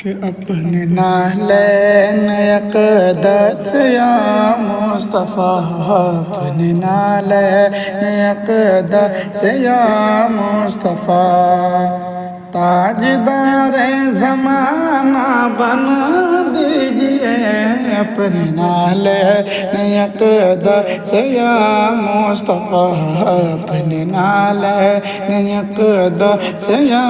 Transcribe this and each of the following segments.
کہ اپنے نالین اقدس یا مصطفیٰ، اپنے نالین اقدس یا مصطفیٰ، تاجدار زمانہ بنا دیجئے اپنے نالین اقدس یا مصطفیٰ، اپنے نالین اقدس یا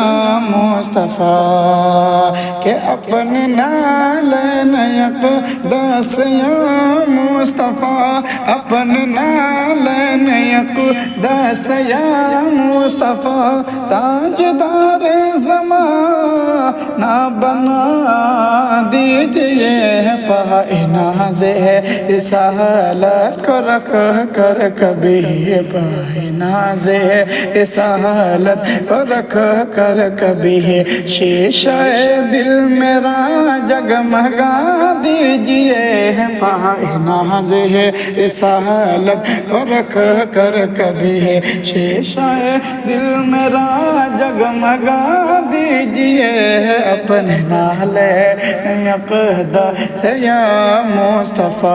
مصطفیٰ، کہ اپنے نالین اقدس یا مصطفیٰ، اپنے نالین اقدس یا مصطفیٰ، تاجدار زمانہ بنا دیجئے پائے ناز رسالت کو رکھ کر کبھی، پائے ناز رسالت کو رکھ کر کبھی، شیشہ دل میرا جگمگا دیجئے پائے ناز رسالت کو رکھ کر کبھی، شیشہ دل میرا جگمگا دیجئے اپنے نالین اقدس یا مصطفیٰ۔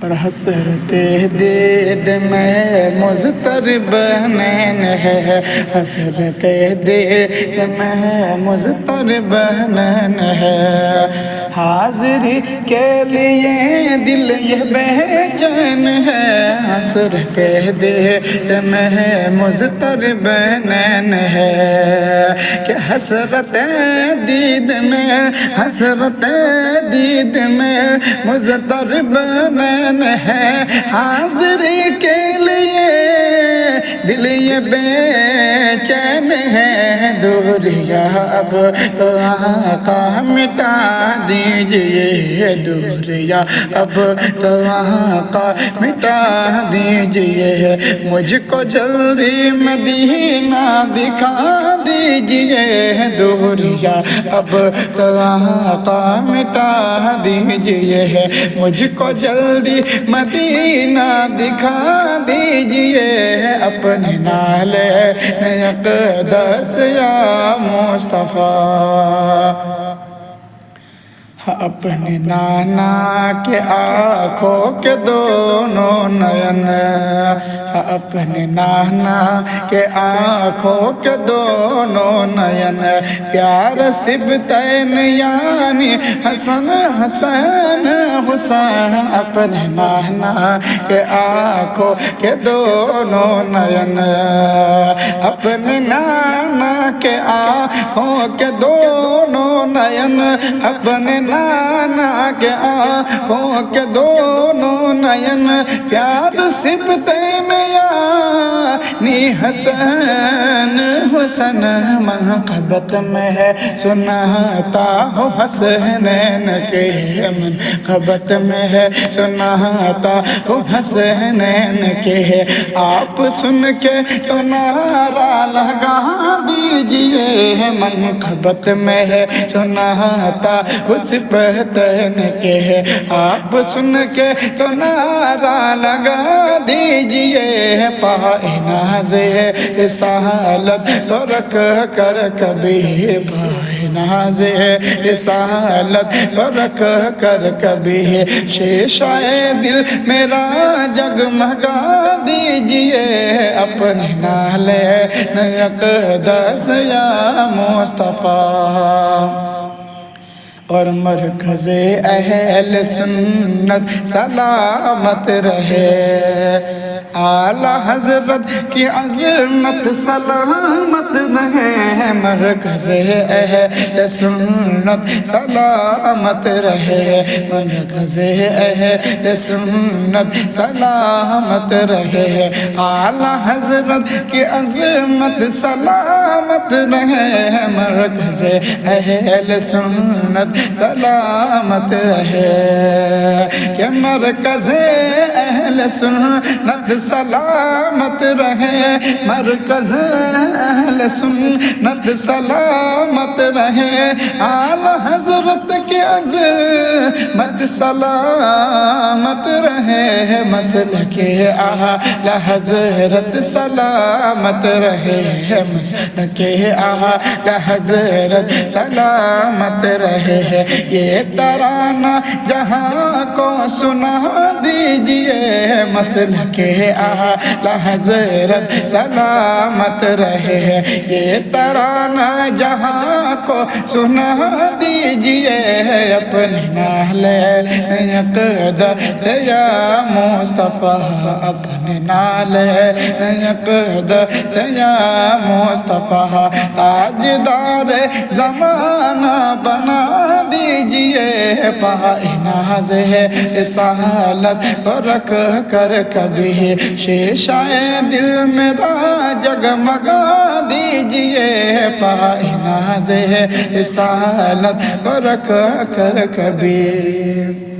اور حسرت دید میں مضطرب نین ہے، حسرت دید میں مضطرب نین ہے، حاضری کے لیے دل یہ بے چین ہے، حسرت دید میں مضطرب نین ہے، کہ حسرت دید میں، حسرت دید میں مضطرب نین ہے، حاضری کے لیے دل یہ بے چین ہے، دوریا اب تو آقا مٹا دیجئے، دوریا اب تو آقا مٹا دیجئے، مجھ کو جلدی مدینہ دکھا دیجئے، دوریا اب تو آقا مٹا دیجئے، مجھ کو جلدی مدینہ دکھا دیجئے اپنے نالین اقدس یا مصطفیٰ۔ اپنے نانا کے آنکھوں کے دونوں نین، اپنے نانا کے آنکھوں کے دونوں نین، پیار صبتین یعنی حسن حسین حسین، اپنے نانا کے آنکھوں کے دونوں نین، اپنے نانا کے آنکھوں کے دونوں نین، اپنے نانا کے آنکھوں کے دونوں نین، پیار صبتین یعنی حسین حسن، منقبت میں ہے سناتا ہو حسنین کے، منقبت میں ہے سناتا ہو حسنین کے، آپ سن کے تو نعرہ لگا دیجئے، منقبت میں ہے سناتا ہو صبتین کے، آپ سن کے تو نعرہ لگا دیجئے، پائے ناز رسالت کو رکھ کر کبھی، پائے ناز رسالت کو رکھ کر کبھی، شیشہ دل میرا جگمگا دیجئے اپنے نالین اقدس یا مصطفیٰ۔ اور مرکز اہل سنت سلامت رہے، اعلی حضرت کی عظمت سلامت رہے، مرکز اہل سنت سلامت رہے، مرکز اہل سنت سلامت رہے، اعلی حضرت کی عظمت سلامت رہے، مرکز اہل سنت سلامت رہے، کہ مرکز اہل سنت سلامت رہے، مرکز اہل سنت سلامت رہے، اعلی حضرت کی عظمت سلامت رہے مسلک اعلی حضرت سلامت رہے مسلک اعلی حضرت سلامت رہے یہ ترانہ جہاں کو سنا دیجئے مسلک اعلی حضرت سلامت رہے یہ ترانہ جہاں کو سنا دیجئے اپنے نالے اقدس سے یا مصطفیٰ اپنے نالے اقدس سے یا مصطفیٰ تاجدار زمانہ بنا دیجئے پائے ناز رسالت کو رکھ کر کبھی شیشہ دل میرا جگمگا دیجئے پائے ناز رسالت کو رکھ کر کبھی